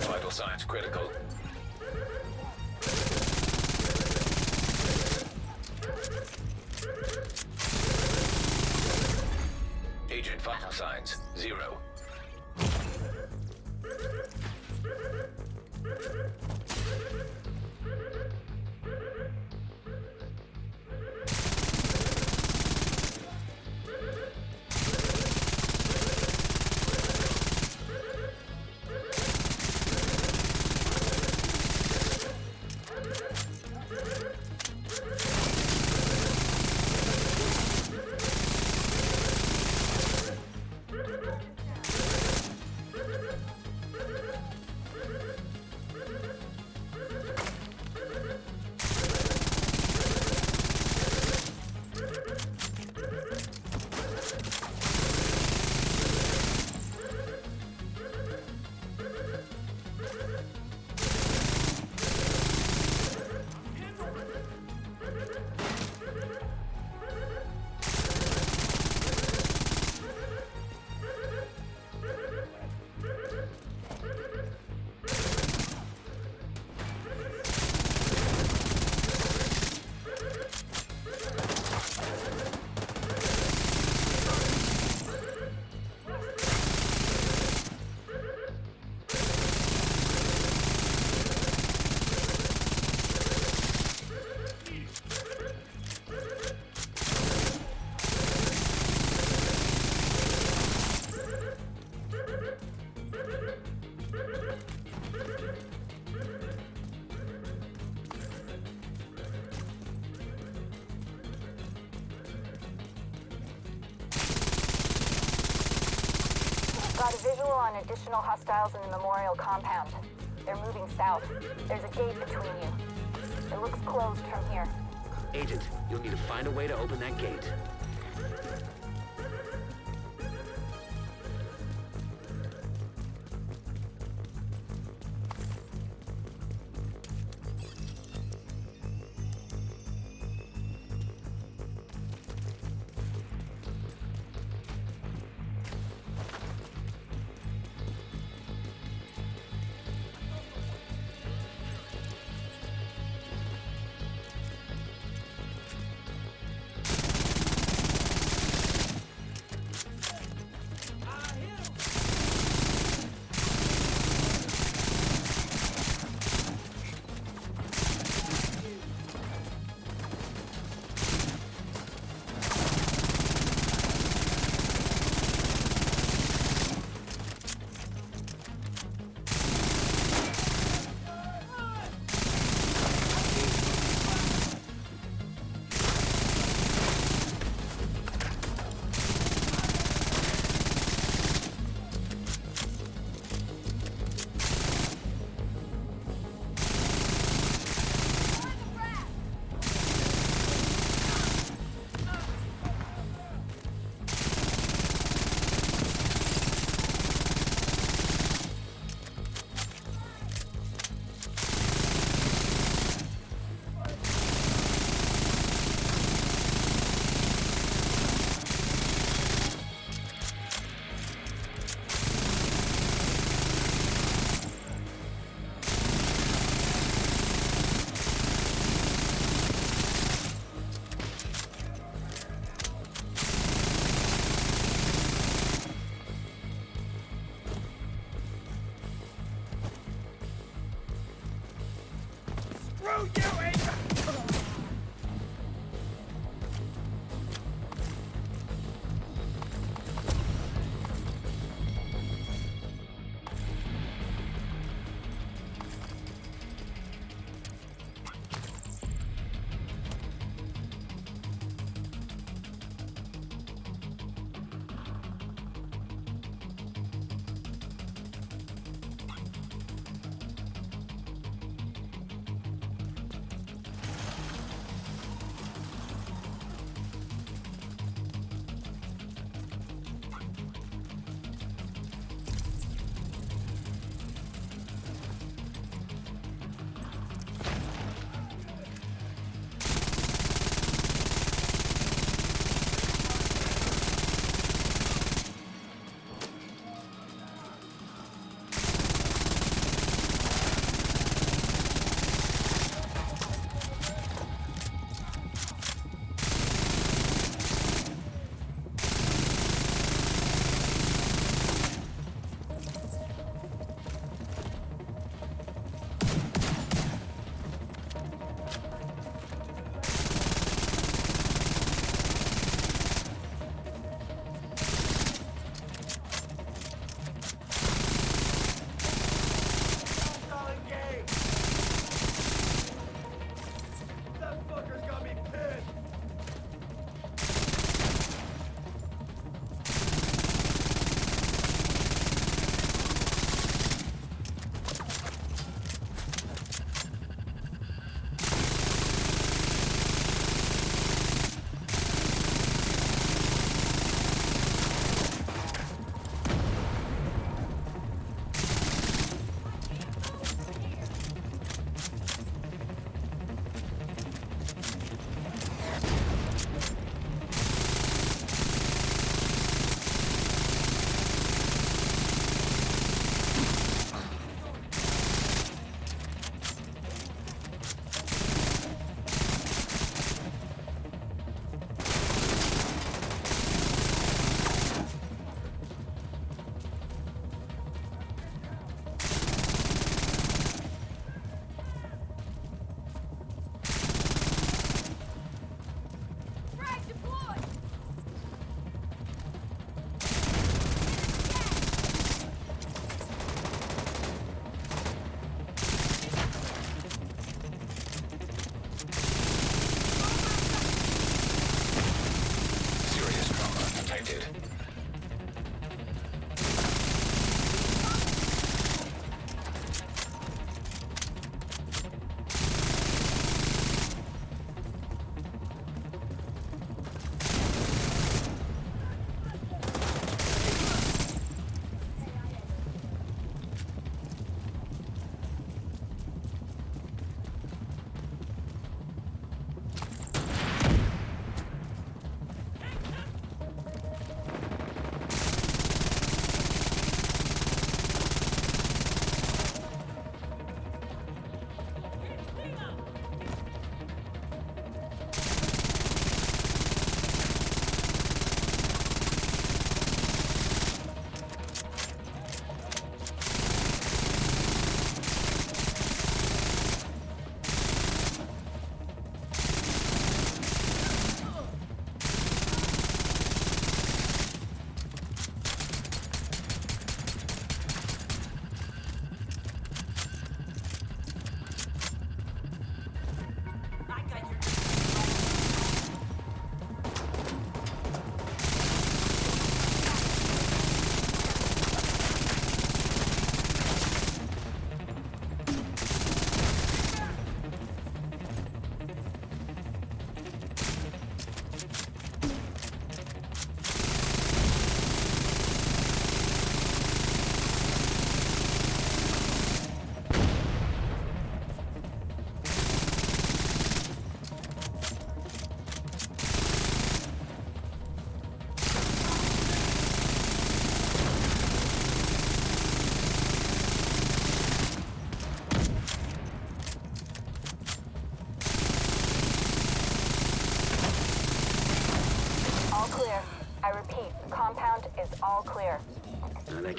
Vital signs critical. Agent vital signs 0. Got a visual on additional hostiles in the memorial compound. They're moving south. There's a gate between you. It looks closed from here. Agent, you'll need to find a way to open that gate.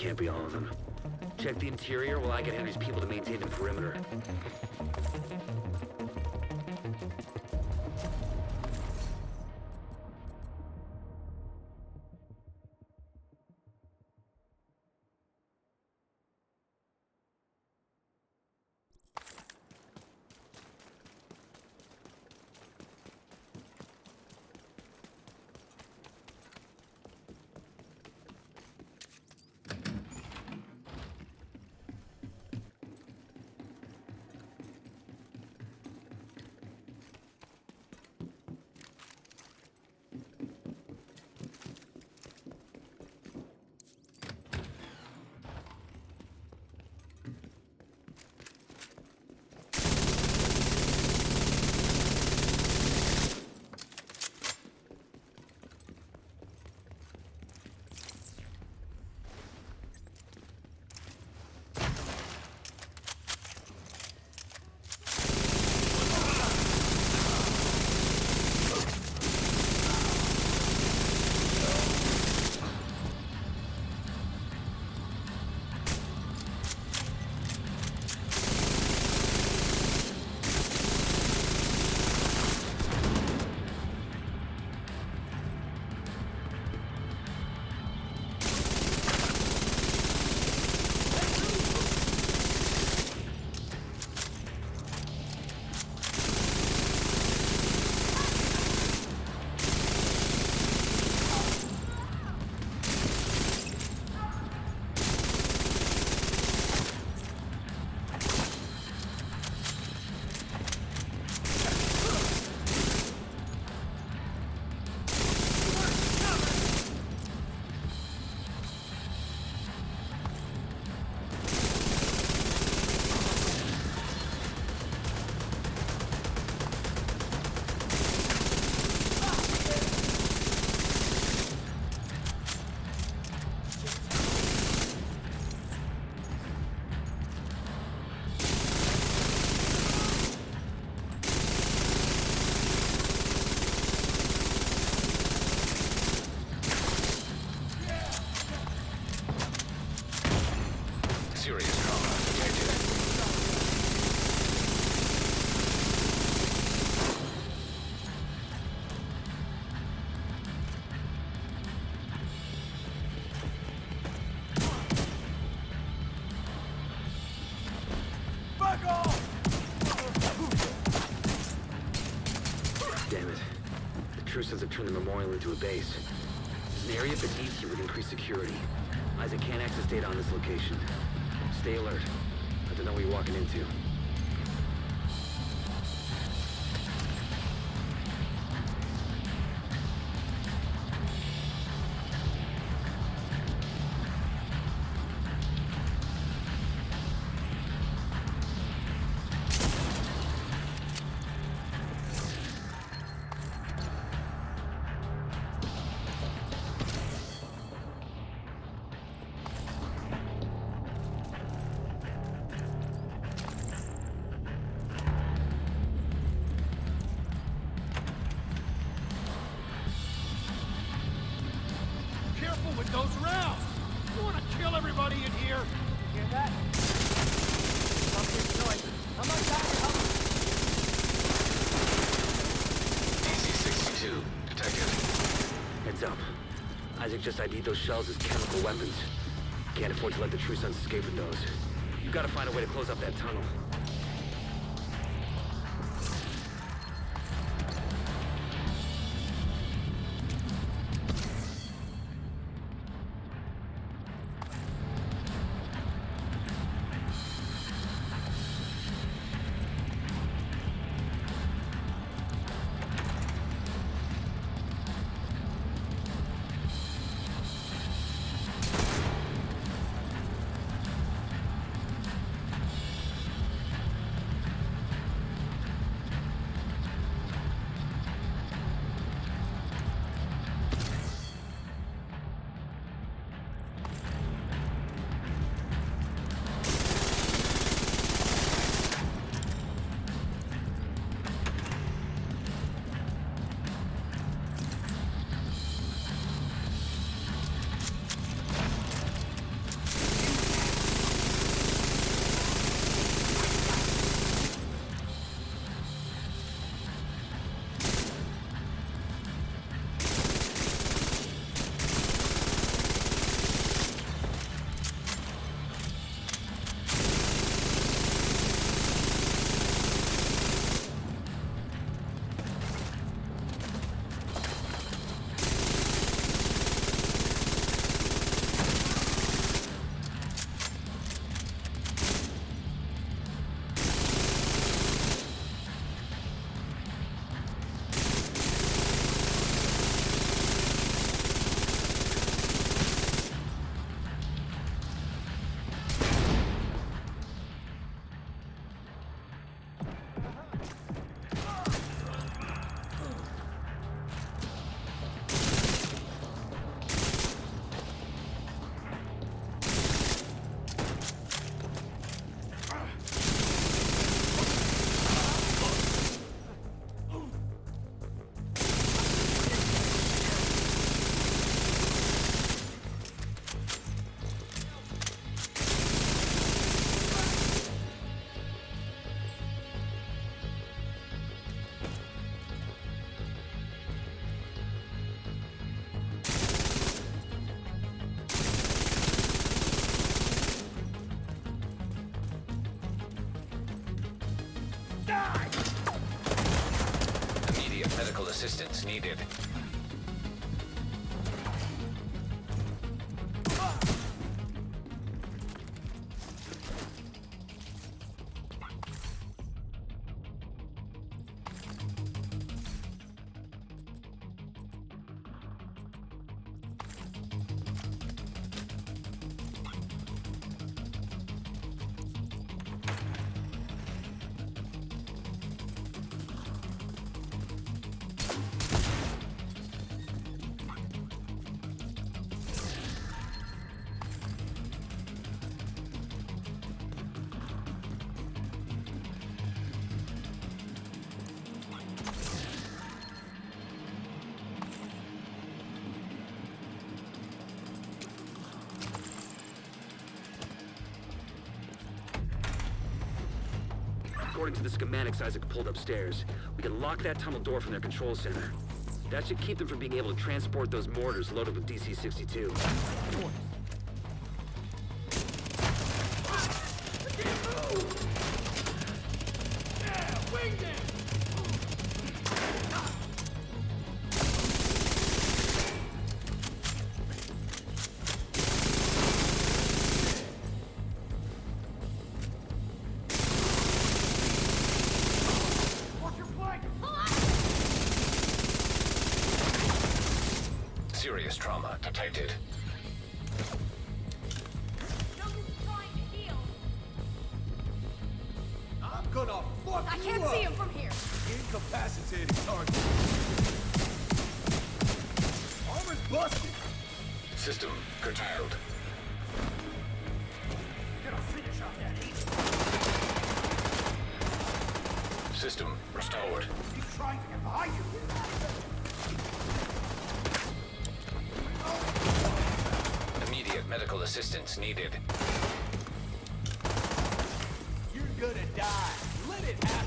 can't be all of them. Check the interior while I get Henry's people to maintain the perimeter. Serious trauma detected. Damn it. The Trusons have turned the memorial into a base. There's an area beneath you with increased security. Isaac can't access data on this location. Stay alert. I don't know what you're walking into. Careful with those rounds! You want to kill everybody in here? Hear that? Stop this noise. How much time? DC-62 detected. Heads up. Isaac just ID'd those shells as chemical weapons. Can't afford to let the Trusons escape with those. You gotta find a way to close up that tunnel. assistance needed. According to the schematics Isaac pulled upstairs, we can lock that tunnel door from their control center. That should keep them from being able to transport those mortars loaded with DC-62. Serious trauma detected. I'm gonna fuck I you can't up. see him from here. Incapacitated target. Armor's busted. System curtailed. Gonna finish off that easy. System restored. He's trying to get behind you. Immediate medical assistance needed. You're gonna die. Let it happen.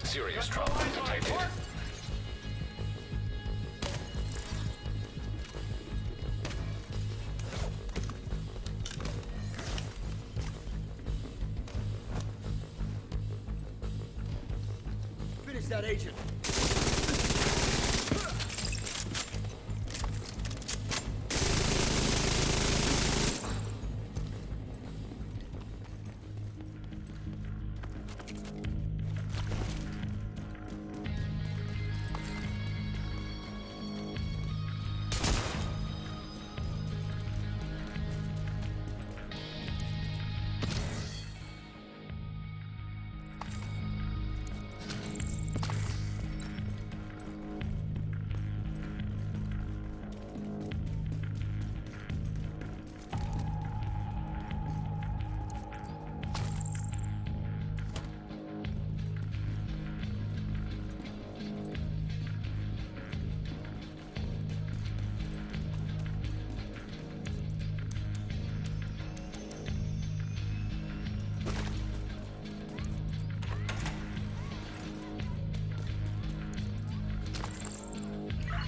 Serious trauma detected. Finish that agent.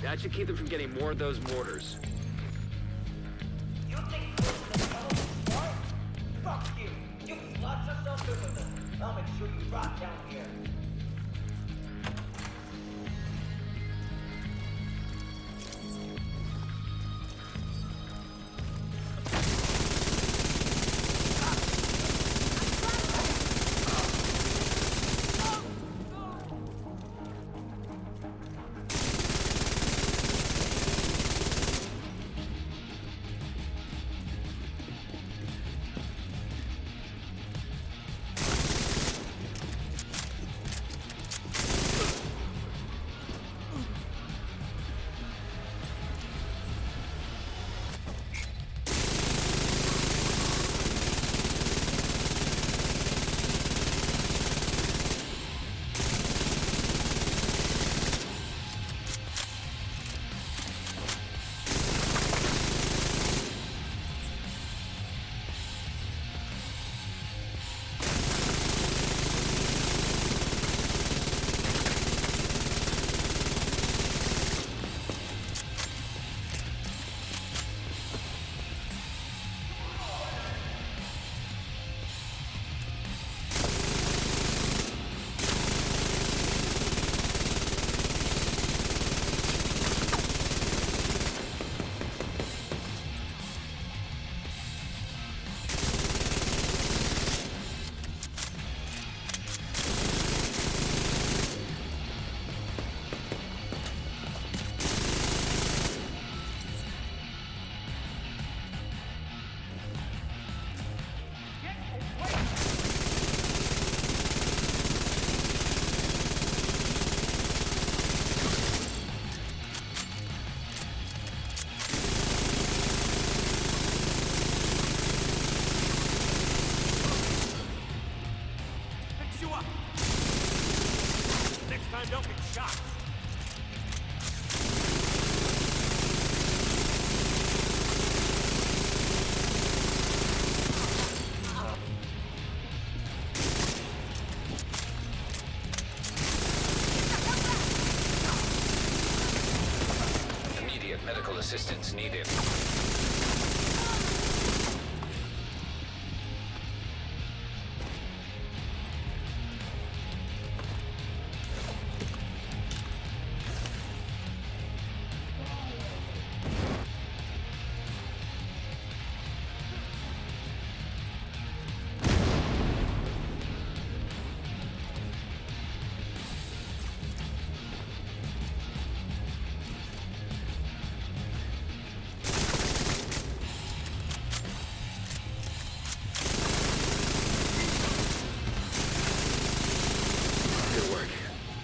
That should keep them from getting more of those mortars. You think you're the what? Fuck you! You lots of stuff with them. I'll make sure you rot down here. Medical assistance needed.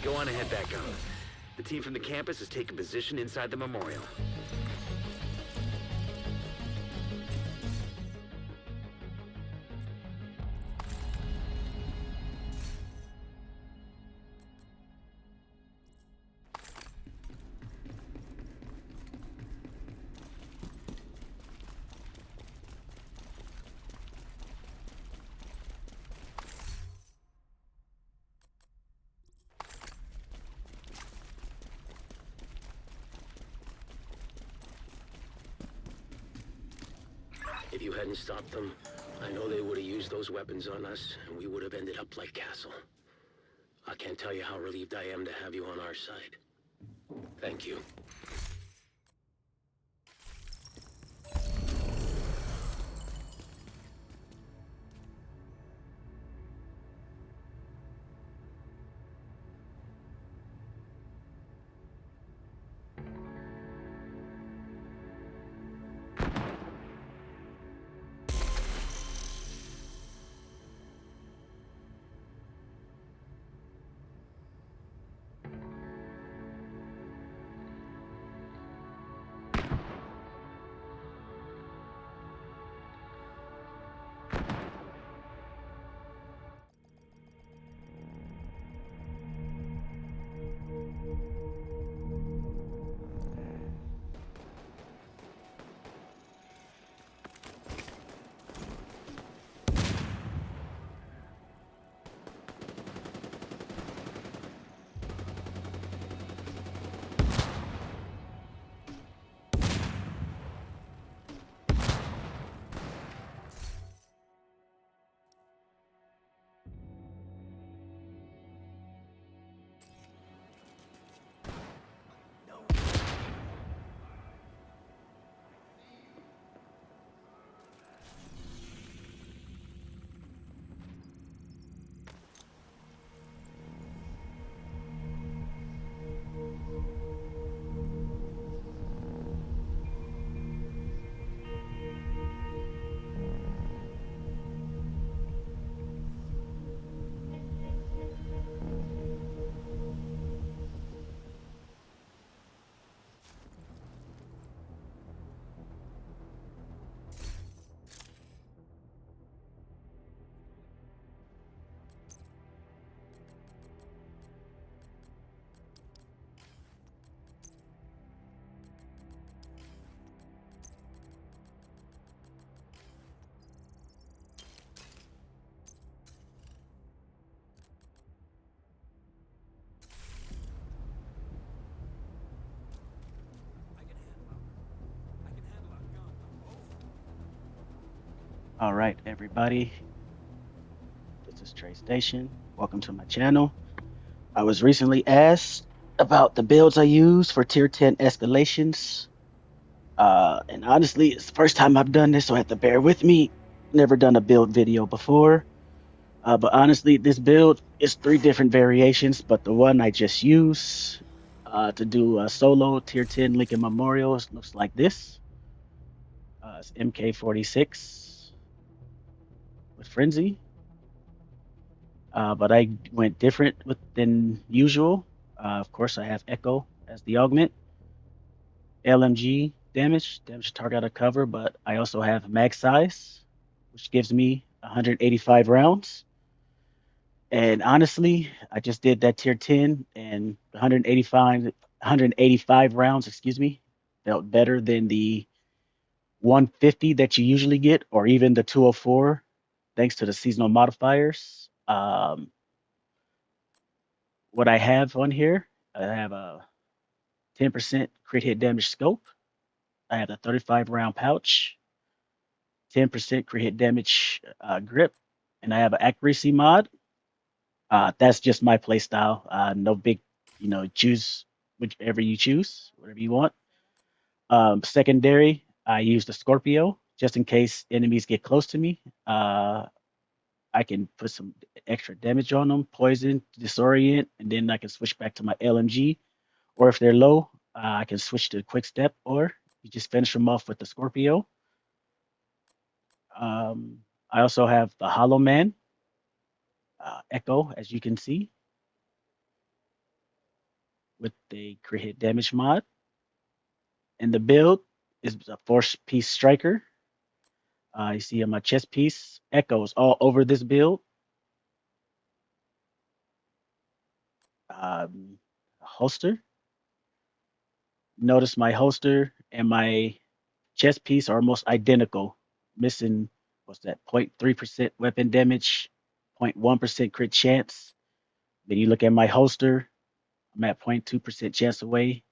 Go on and head back out. The team from the campus has taken position inside the memorial. If you hadn't stopped them, I know they would have used those weapons on us, and we would have ended up like Castle. I can't tell you how relieved I am to have you on our side. Thank you. All right, everybody. This is Trey Station. Welcome to my channel. I was recently asked about the builds I use for tier 10 escalations. And honestly, it's the first time I've done this, so I have to bear with me. Never done a build video before. But honestly, this build is 3 different variations, but the one I just use to do a solo tier 10 Lincoln Memorials looks like this. It's MK46 with Frenzy. But I went different than usual. Of course, I have Echo as the augment, LMG damage target out of cover, but I also have mag size, which gives me 185 rounds. And honestly, I just did that tier 10 and 185 rounds, excuse me, felt better than the 150 that you usually get, or even the 204, thanks to the seasonal modifiers. What I have on here, I have a 10% crit hit damage scope. I have a 35 round pouch, 10% crit hit damage grip, and I have an accuracy mod. That's just my play style. No big, choose whichever you choose, whatever you want. Secondary, I use the Scorpio just in case enemies get close to me. I can put some extra damage on them, poison, disorient, and then I can switch back to my LMG. Or if they're low, I can switch to quick step, or you just finish them off with the Scorpio. Um, I also have the Hollow Man Echo, as you can see, with the crit hit damage mod. And the build is a force piece striker. You see on my chest piece, echoes all over this build. Holster. Notice my holster and my chest piece are almost identical. Missing, what's that, 0.3% weapon damage, 0.1% crit chance. Then you look at my holster, I'm at 0.2% chance away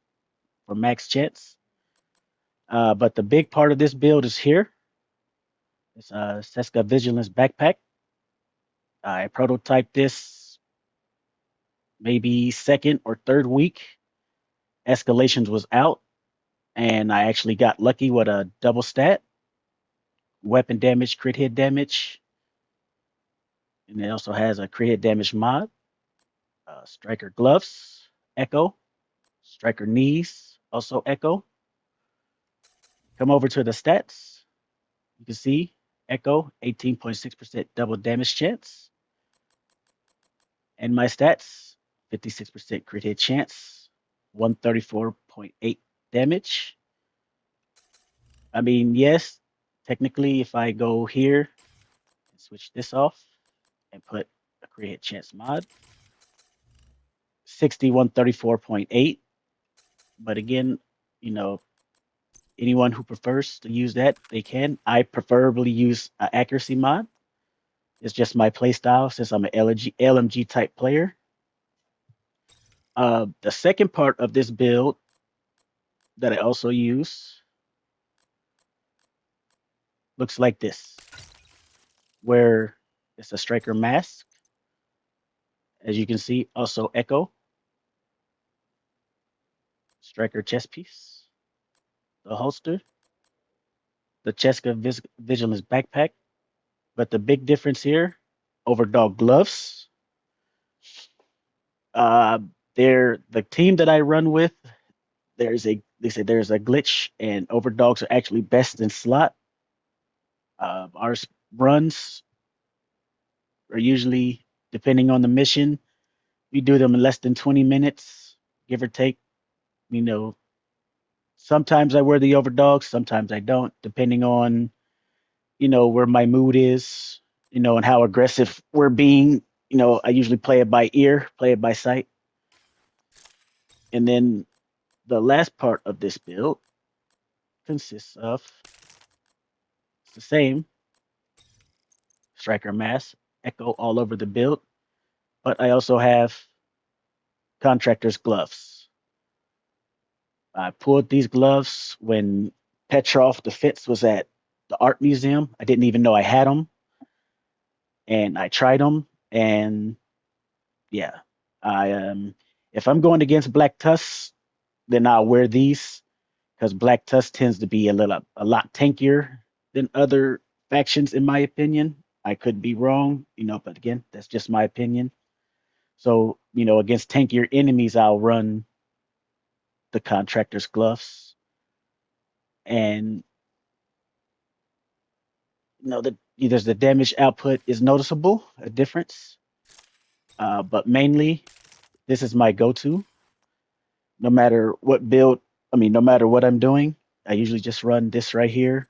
from max chance. But the big part of this build is here. It's a Seska Vigilance backpack. I prototyped this maybe second or third week. Escalations was out, and I actually got lucky with a double stat, weapon damage, crit hit damage, and it also has a crit hit damage mod. Striker gloves, Echo. Striker knees, also Echo. Come over to the stats. You can see Echo, 18.6% double damage chance. And my stats, 56% crit hit chance, 134.8 damage. I mean, yes, technically, if I go here and switch this off and put a crit hit chance mod, 6134.8. But again, you know, anyone who prefers to use that, they can. I preferably use an accuracy mod. It's just my play style since I'm an LMG type player. The second part of this build that I also use looks like this, where it's a striker mask. As you can see, also Echo, striker chest piece, the holster, the Cheska Vigilance backpack. But the big difference here, Overdog gloves. Uh, they're the team that I run with. They say there's a glitch, and Overdogs are actually best in slot. Our runs are usually, depending on the mission, we do them in less than 20 minutes, give or take. You know, sometimes I wear the Overdogs, sometimes I don't, depending on, where my mood is, and how aggressive we're being. I usually play it by ear, play it by sight. And then the last part of this build consists of, it's the same striker mask, Echo all over the build, but I also have contractor's gloves. I pulled these gloves when Petrov defense was at the art museum. I didn't even know I had them, and I tried them, and yeah, I if I'm going against Black Tusk, then I'll wear these because Black Tusk tends to be a lot tankier than other factions, in my opinion. I could be wrong, but again, that's just my opinion. So, against tankier enemies, I'll run the contractor's gloves, and there's the damage output is noticeable, a difference. But mainly, this is my go-to. No matter what build, no matter what I'm doing, I usually just run this right here,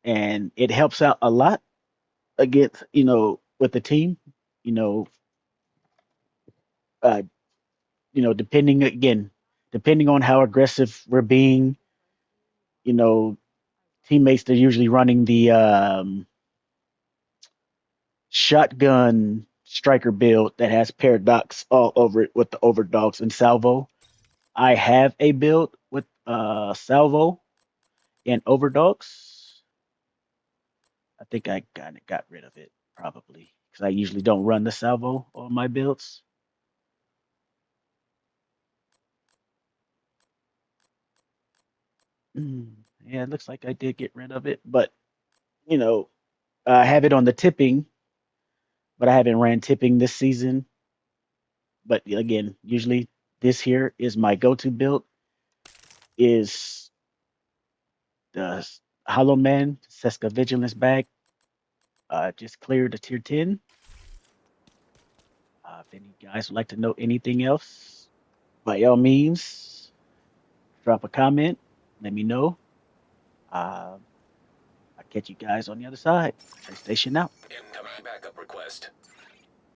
and it helps out a lot against, with the team. You know, uh, depending on how aggressive we're being, you know, teammates they're usually running the shotgun striker build that has paradox all over it with the overdogs and salvo. I have a build with salvo and overdogs. I think I kind of got rid of it probably because I usually don't run the salvo on my builds. Yeah, it looks like I did get rid of it, but you know, I have it on the tipping, but I haven't ran tipping this season. But again, usually this here is my go-to build is the Hollow Man Seska Vigilance bag. Just cleared the tier 10. If any guys would like to know anything else, by all means, drop a comment. Let me know. I'll catch you guys on the other side. PlayStation out. Incoming backup request.